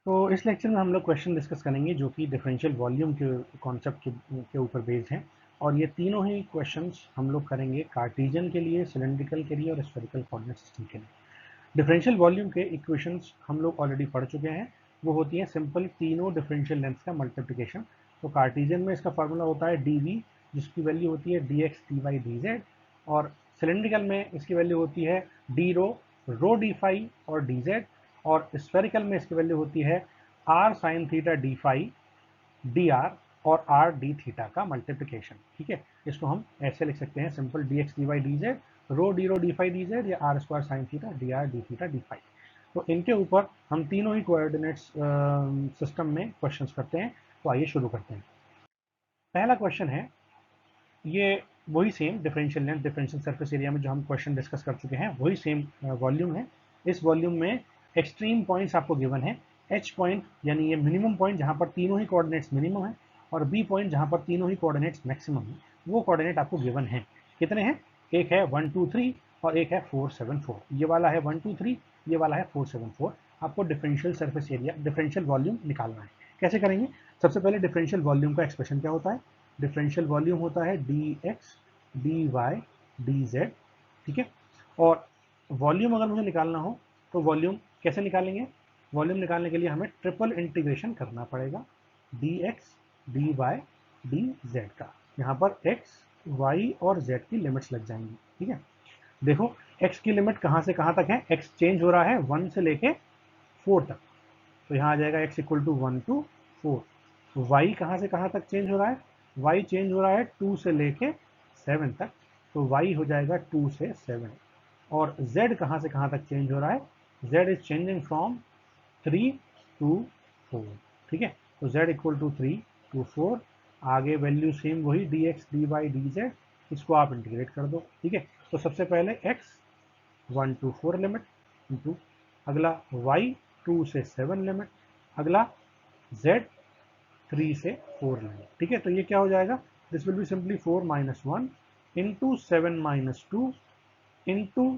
तो इस लेक्चर में हम लोग क्वेश्चन डिस्कस करेंगे जो कि डिफरेंशियल वॉल्यूम के कॉन्सेप्ट के ऊपर बेस्ड हैं। और ये तीनों ही क्वेश्चंस हम लोग करेंगे कार्टेशियन के लिए, सिलेंड्रिकल के लिए और स्फेरिकल कोऑर्डिनेट सिस्टम के लिए। डिफरेंशियल वॉल्यूम के इक्वेशंस हम लोग ऑलरेडी पढ़ चुके हैं। वो होती है सिंपल तीनों डिफरेंशियल लेंथ का मल्टीप्लिकेशन। तो कार्टेशियन में इसका फार्मूला होता है dv, जिसकी वैल्यू होती है dx dy dz। और सिलेंड्रिकल में इसकी वैल्यू होती है d रो d फाई और dz। और स्फेरिकल में इसकी वैल्यू होती है r sin theta d phi dr और r d थीटा का मल्टीप्लिकेशन। ठीक है, इसको हम ऐसे लिख सकते हैं simple dx dy dz rho d phi dz या r square sine theta dr d theta d phi. तो इनके ऊपर हम तीनों ही कोऑर्डिनेट्स सिस्टम में क्वेश्चंस करते हैं। तो आइए शुरू करते हैं। पहला क्वेश्चन है, ये वही same differential length differential surface area में जो हम क्वेश्चन डिस्कस कर चुके हैं वही सेम वॉल्यूम है। इस वॉल्यूम में एक्सट्रीम पॉइंट्स आपको गिवन है। एच पॉइंट यानी ये मिनिमम पॉइंट जहां पर तीनों ही कोऑर्डिनेट्स मिनिमम है, और बी पॉइंट जहां पर तीनों ही कोऑर्डिनेट्स मैक्सिमम है। वो कोऑर्डिनेट आपको गिवन है। कितने हैं? एक है 1 2 3 और एक है 4 7 4। ये वाला है 1 2 3, ये वाला है 4 7 4। आपको differential surface area differential volume निकालना है। कैसे करेंगे? सबसे पहले डिफरेंशियल वॉल्यूम का एक्सप्रेशन क्या होता है? डिफरेंशियल वॉल्यूम होता है dx dy dz। ठीक है, और वॉल्यूम अगर मुझे निकालना हो तो वॉल्यूम कैसे निकालेंगे? वॉल्यूम निकालने के लिए हमें ट्रिपल इंटीग्रेशन करना पड़ेगा dx dy dz का। यहाँ पर x y और z की लिमिट्स लग जाएंगी। ठीक है, देखो x की लिमिट कहाँ से कहाँ तक है? x चेंज हो रहा है 1 से लेके 4 तक, तो यहाँ आ जाएगा x equal to 1 to 4। y कहाँ से कहाँ तक चेंज हो रहा है? y चेंज हो रहा है 2 से लेके 7 तक, तो y हो जाएगा 2 से 7। और z कहाँ से कहाँ तक चेंज हो रहा है? z is changing from 3 to 4। ठीक है, तो z इक्वल टू 3 to 4। आगे वैल्यू सेम वही dx dy dz, इसको आप इंटीग्रेट कर दो। ठीक है, तो सबसे पहले x 1 to 4 लिमिट इंटू अगला y 2 से 7 लिमिट, अगला z 3 से 4 लिमिट। ठीक है, तो ये क्या हो जाएगा? This will be simply 4 minus 1 into 7 minus 2 into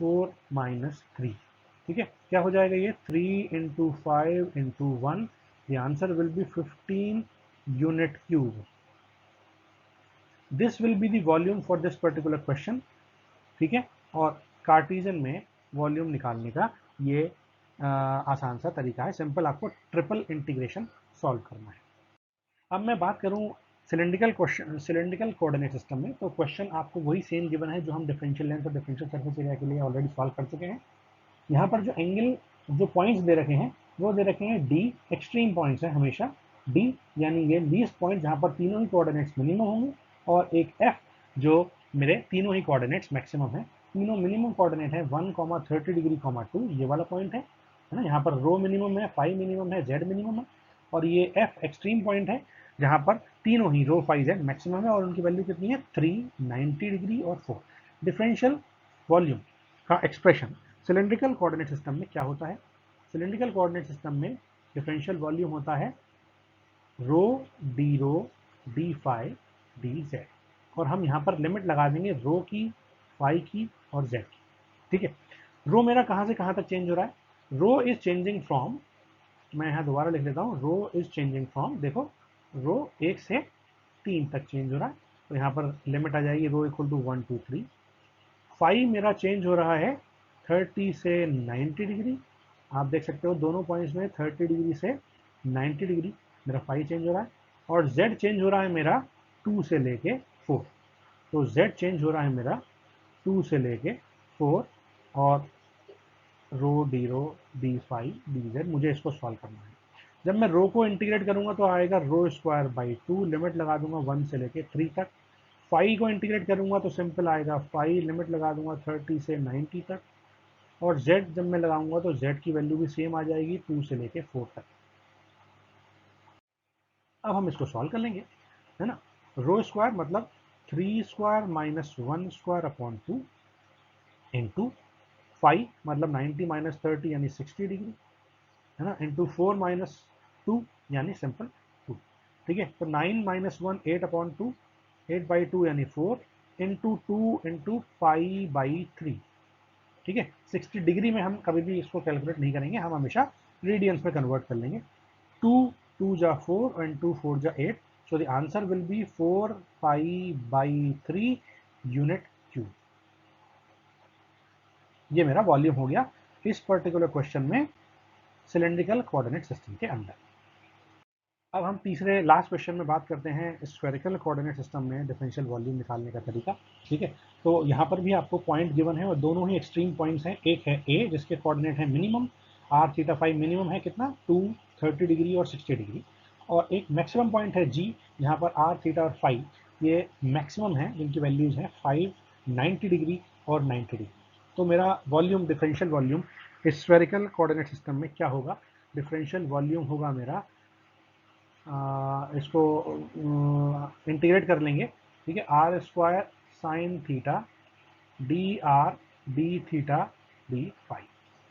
4 minus 3। ठीक है, क्या हो जाएगा ये? 3 into 5 into 1। The answer will be 15 unit cube. This will be the volume for this particular question. ठीक है, और कार्टेशियन में वॉल्यूम निकालने का ये आसान सा तरीका है। सिंपल आपको ट्रिपल इंटीग्रेशन सॉल्व करना है। अब मैं बात करूं cylindrical question, cylindrical coordinate system में, तो क्वेश्चन आपको वही सेम गिवन है जो हम डिफरेंशियल लेंथ और डिफरेंशियल सरफेस एरिया के लिए ऑलरेडी सॉल्व कर चुके हैं। यहाँ पर जो एंगल, जो पॉइंट्स दे रखे हैं वो दे रखे हैं डी। एक्सट्रीम पॉइंट्स है हमेशा डी, यानी ये लीस्ट पॉइंट जहाँ पर तीनों ही कोऑर्डिनेट्स मिनिमम होंगे, और एक एफ जो मेरे तीनों ही कोऑर्डिनेट्स मैक्सिमम है। तीनों मिनिमम कोऑर्डिनेट है 1 30 डिग्री 2, ये वाला पॉइंट है ना। यहाँ पर रो मिनिमम है, फाई मिनिमम है, जेड मिनिमम है। और ये एफ एक्सट्रीम पॉइंट है जहाँ पर तीनों ही रो फाई जेड मैक्सिमम है, और उनकी वैल्यू कितनी है? 3 90 डिग्री और 4। डिफरेंशियल वॉल्यूम का एक्सप्रेशन सिलेंड्रिकल कोऑर्डिनेट सिस्टम में क्या होता है? सिलेंड्रिकल कोऑर्डिनेट सिस्टम में डिफरेंशियल वॉल्यूम होता है rho D phi D Z. और हम यहाँ पर लिमिट लगा देंगे रो की, फाई की और जेड की। ठीक है, रो मेरा कहाँ से कहाँ तक चेंज हो रहा है? रो इज चेंजिंग फ्रॉम, मैं यहाँ दोबारा लिख लेता हूँ, रो इज चेंजिंग फ्रॉम, देखो रो 1 से 3 तक चेंज हो रहा है, तो यहाँ पर लिमिट आ जाएगी रो इक्वल टू 1 2 3। फाई मेरा चेंज हो रहा है 30 से 90 डिग्री। आप देख सकते हो दोनों पॉइंट्स में 30 डिग्री से 90 डिग्री मेरा फाई चेंज हो रहा है। और z चेंज हो रहा है मेरा 2 से लेके 4। तो z चेंज हो रहा है मेरा 2 से लेके 4। और rho D phi D Z, मुझे इसको सॉल्व करना है। जब मैं रो को इंटीग्रेट करूंगा तो आएगा रो स्क्वायर बाई 2, लिमिट लगा दूंगा 1 से लेके 3 तक। फाई को इंटीग्रेट करूंगा तो सिंपल आएगा फाई, लिमिट लगा दूंगा 30 से 90 तक। और z जब मैं लगाऊंगा तो z की वैल्यू भी सेम आ जाएगी 2 से लेके 4 तक। अब हम इसको सॉल्व कर लेंगे, है ना। रो स्क्वायर मतलब 3 square minus 1 square upon 2 into phi मतलब 90 माइनस 30 यानी 60 डिग्री, है ना, इंटू 4 माइनस 2 यानी सिंपल 2। ठीक है, तो 9 माइनस 1 8 अपॉन 2, 8 बाई 2 यानी 4 इंटू 2 इंटू पाई बाई 3। ठीक है, 60 डिग्री में हम कभी भी इसको कैलकुलेट नहीं करेंगे, हम हमेशा रेडियंस में कन्वर्ट कर लेंगे। 2 2 जा 4 एंड 2 4 जा 8, so the answer will be 4 pi by 3 unit cube. ये मेरा वॉल्यूम हो गया इस पर्टिकुलर क्वेश्चन में सिलेंड्रिकल कोऑर्डिनेट सिस्टम के अंदर। अब हम तीसरे लास्ट क्वेश्चन में बात करते हैं स्फेरिकल कोऑर्डिनेट सिस्टम में डिफरेंशियल वॉल्यूम निकालने का तरीका। ठीक है, तो यहाँ पर भी आपको पॉइंट गिवन है और दोनों ही एक्सट्रीम पॉइंट्स हैं। एक है ए जिसके कोऑर्डिनेट है minimum, r theta phi minimum है कितना 230 डिग्री और 60 डिग्री, और एक मैक्सिमम पॉइंट है जी जहाँ पर आर थीटा और फाई ये मैक्सिमम है, जिनकी वैल्यूज है 5 90 डिग्री और 90 डिग्री। तो मेरा volume differential volume spherical coordinate system में क्या होगा? डिफरेंशियल वॉल्यूम होगा मेरा, इसको इंटीग्रेट कर लेंगे। ठीक है, r square sine theta d theta d phi.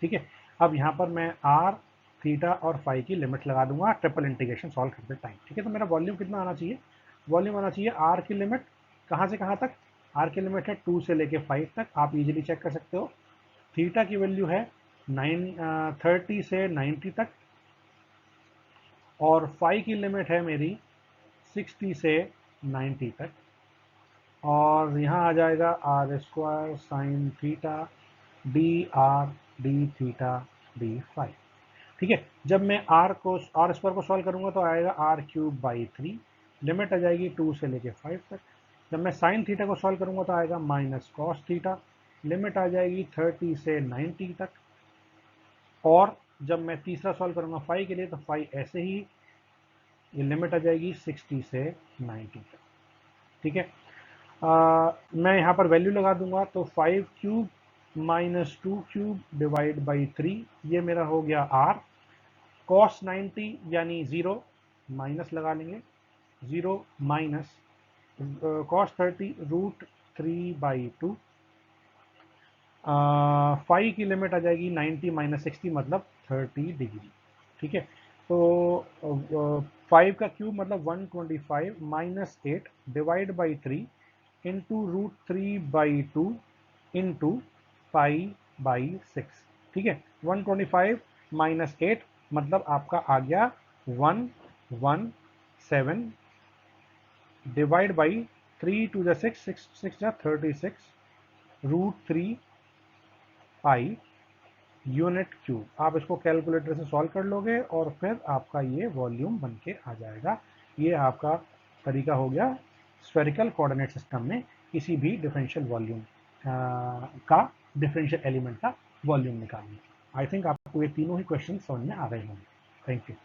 ठीक है, अब यहाँ पर मैं आर थीटा और फाई की लिमिट लगा दूंगा ट्रिपल इंटीग्रेशन सॉल्व करते टाइम। ठीक है, तो मेरा वॉल्यूम कितना आना चाहिए? वॉल्यूम आना चाहिए आर की लिमिट कहाँ से कहाँ तक? आर की लिमिट है 2 से लेके 5 तक, आप इजीली चेक कर सकते हो। थीटा की वैल्यू है 30 से 90 तक, और फाई की लिमिट है मेरी 60 से 90 तक, और यहाँ आ जाएगा r square sine theta d theta d phi. ठीक है, जब मैं आर स्क्वायर को सॉल्व करूंगा तो आएगा आर क्यूब बाई 3, लिमिट आ जाएगी 2 से लेके 5 तक। जब मैं साइन थीटा को सॉल्व करूंगा तो आएगा माइनस कॉस थीटा, लिमिट आ जाएगी 30 से 90 तक। और जब मैं तीसरा सॉल्व करूंगा फाई के लिए तो फाई ऐसे ही, ये लिमिट आ जाएगी 60 से 90 तक। ठीक है, मैं यहाँ पर वैल्यू लगा दूंगा तो 5 cube minus 2 cube divide by 3, ये मेरा हो गया आर। कॉस 90 यानी 0, माइनस लगा लेंगे, 0 minus cos 30 root 3 by 2। Phi की लिमिट आ जाएगी 90 माइनस 60 मतलब 30 डिग्री। ठीक है, तो 5 का क्यूब मतलब 125 minus 8 divide by 3 into root 3 by 2 into pi by 6। ठीक है, 125 माइनस 8 मतलब आपका आ गया 117 डिवाइड बाई 3 टू द 6 6 जा 36 रूट 3 पाई यूनिट क्यूब। आप इसको कैलकुलेटर से सॉल्व कर लोगे और फिर आपका ये वॉल्यूम बन के आ जाएगा। ये आपका तरीका हो गया स्फेरिकल कोऑर्डिनेट सिस्टम में किसी भी डिफरेंशियल वॉल्यूम का डिफरेंशियल एलिमेंट का वॉल्यूम निकालने। आई थिंक आपको ये तीनों ही क्वेश्चन समझ में आ रहे होंगे। Thank you.